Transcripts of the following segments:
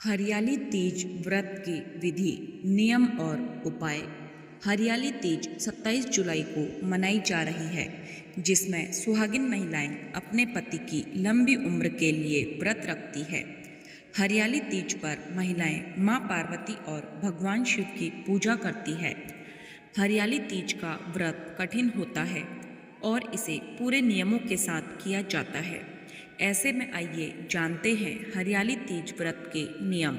हरियाली तीज व्रत की विधि, नियम और उपाय। हरियाली तीज 27 जुलाई को मनाई जा रही है, जिसमें सुहागिन महिलाएं अपने पति की लंबी उम्र के लिए व्रत रखती है। हरियाली तीज पर महिलाएं मां पार्वती और भगवान शिव की पूजा करती है। हरियाली तीज का व्रत कठिन होता है और इसे पूरे नियमों के साथ किया जाता है। ऐसे में आइए जानते हैं हरियाली तीज व्रत के नियम,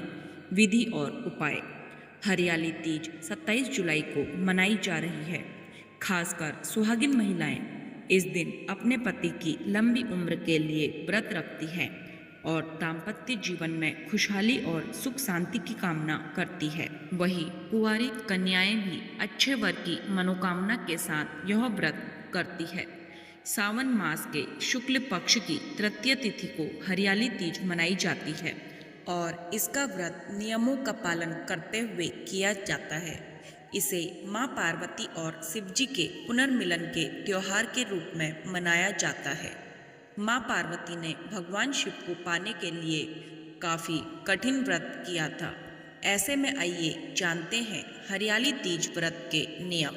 विधि और उपाय। हरियाली तीज 27 जुलाई को मनाई जा रही है। खासकर सुहागिन महिलाएं इस दिन अपने पति की लंबी उम्र के लिए व्रत रखती हैं और दाम्पत्य जीवन में खुशहाली और सुख शांति की कामना करती है। वहीं कुंवारी कन्याएं भी अच्छे वर की मनोकामना के साथ यह व्रत करती है। सावन मास के शुक्ल पक्ष की तृतीय तिथि को हरियाली तीज मनाई जाती है और इसका व्रत नियमों का पालन करते हुए किया जाता है। इसे मां पार्वती और शिवजी के पुनर्मिलन के त्योहार के रूप में मनाया जाता है। मां पार्वती ने भगवान शिव को पाने के लिए काफ़ी कठिन व्रत किया था। ऐसे में आइए जानते हैं हरियाली तीज व्रत के नियम,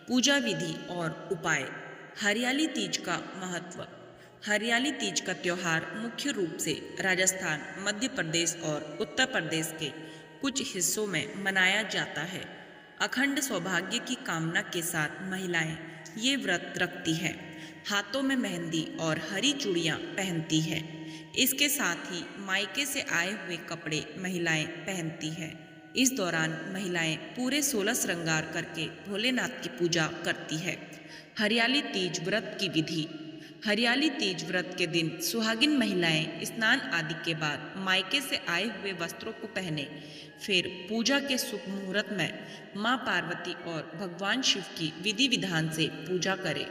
पूजा विधि और उपाय। हरियाली तीज का महत्व। हरियाली तीज का त्यौहार मुख्य रूप से राजस्थान, मध्य प्रदेश और उत्तर प्रदेश के कुछ हिस्सों में मनाया जाता है। अखंड सौभाग्य की कामना के साथ महिलाएं ये व्रत रखती हैं। हाथों में मेहंदी और हरी चूड़ियाँ पहनती है। इसके साथ ही मायके से आए हुए कपड़े महिलाएं पहनती हैं। इस दौरान महिलाएं पूरे 16 श्रृंगार करके भोलेनाथ की पूजा करती है। हरियाली तीज व्रत की विधि। हरियाली तीज व्रत के दिन सुहागिन महिलाएं स्नान आदि के बाद मायके से आए हुए वस्त्रों को पहने, फिर पूजा के शुभ मुहूर्त में मां पार्वती और भगवान शिव की विधि विधान से पूजा करें।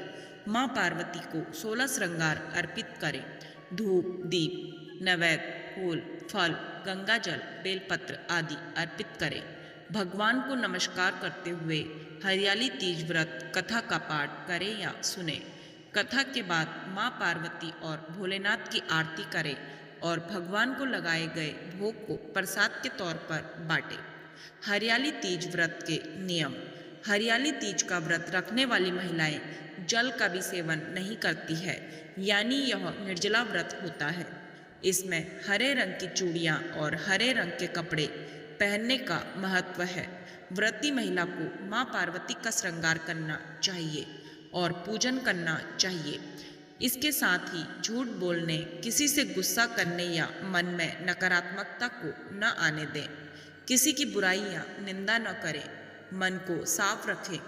मां पार्वती को 16 श्रृंगार अर्पित करें। धूप, दीप, नैवेद्य, फूल, फल, गंगाजल, बेलपत्र आदि अर्पित करें। भगवान को नमस्कार करते हुए हरियाली तीज व्रत कथा का पाठ करें या सुने। कथा के बाद मां पार्वती और भोलेनाथ की आरती करें और भगवान को लगाए गए भोग को प्रसाद के तौर पर बांटें। हरियाली तीज व्रत के नियम। हरियाली तीज का व्रत रखने वाली महिलाएं जल का भी सेवन नहीं करती है, यानी यह निर्जला व्रत होता है। इसमें हरे रंग की चूड़ियाँ और हरे रंग के कपड़े पहनने का महत्व है। व्रती महिला को मां पार्वती का श्रृंगार करना चाहिए और पूजन करना चाहिए। इसके साथ ही झूठ बोलने, किसी से गुस्सा करने या मन में नकारात्मकता को न आने दें। किसी की बुराई या निंदा न करें। मन को साफ रखें।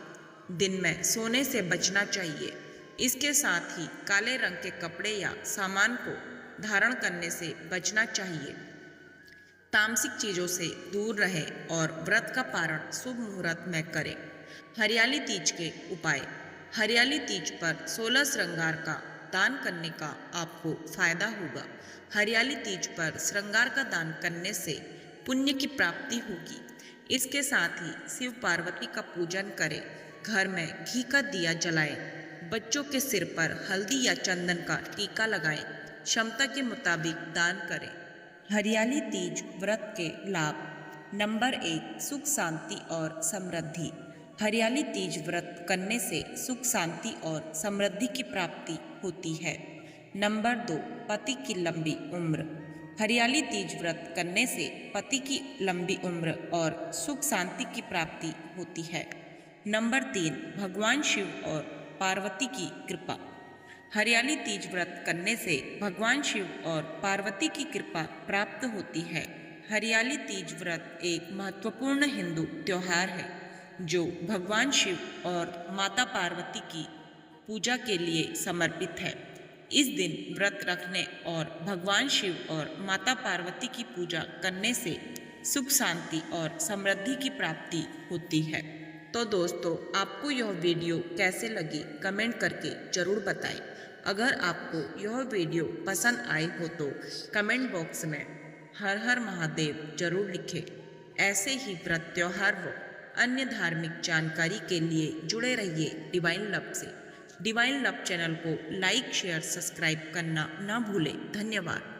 दिन में सोने से बचना चाहिए। इसके साथ ही काले रंग के कपड़े या सामान को धारण करने से बचना चाहिए। तामसिक चीज़ों से दूर रहें और व्रत का पारण शुभ मुहूर्त में करें। हरियाली तीज के उपाय। हरियाली तीज पर 16 श्रृंगार का दान करने का आपको फायदा होगा। हरियाली तीज पर श्रृंगार का दान करने से पुण्य की प्राप्ति होगी। इसके साथ ही शिव पार्वती का पूजन करें। घर में घी का दिया जलाएं। बच्चों के सिर पर हल्दी या चंदन का टीका लगाएं। क्षमता के मुताबिक दान करें। हरियाली तीज व्रत के लाभ। नंबर 1, सुख शांति और समृद्धि। हरियाली तीज व्रत करने से सुख शांति और समृद्धि की प्राप्ति होती है। नंबर 2, पति की लंबी उम्र। हरियाली तीज व्रत करने से पति की लंबी उम्र और सुख शांति की प्राप्ति होती है। नंबर 3, भगवान शिव और पार्वती की कृपा। हरियाली तीज व्रत करने से भगवान शिव और पार्वती की कृपा प्राप्त होती है। हरियाली तीज व्रत एक महत्वपूर्ण हिंदू त्यौहार है जो भगवान शिव और माता पार्वती की पूजा के लिए समर्पित है। इस दिन व्रत रखने और भगवान शिव और माता पार्वती की पूजा करने से सुख शांति और समृद्धि की प्राप्ति होती है। तो दोस्तों, आपको यह वीडियो कैसे लगी कमेंट करके ज़रूर बताएं। अगर आपको यह वीडियो पसंद आई हो तो कमेंट बॉक्स में हर हर महादेव जरूर लिखें। ऐसे ही व्रत त्योहार व अन्य धार्मिक जानकारी के लिए जुड़े रहिए डिवाइन लव से। डिवाइन लव चैनल को लाइक, शेयर, सब्सक्राइब करना ना भूलें। धन्यवाद।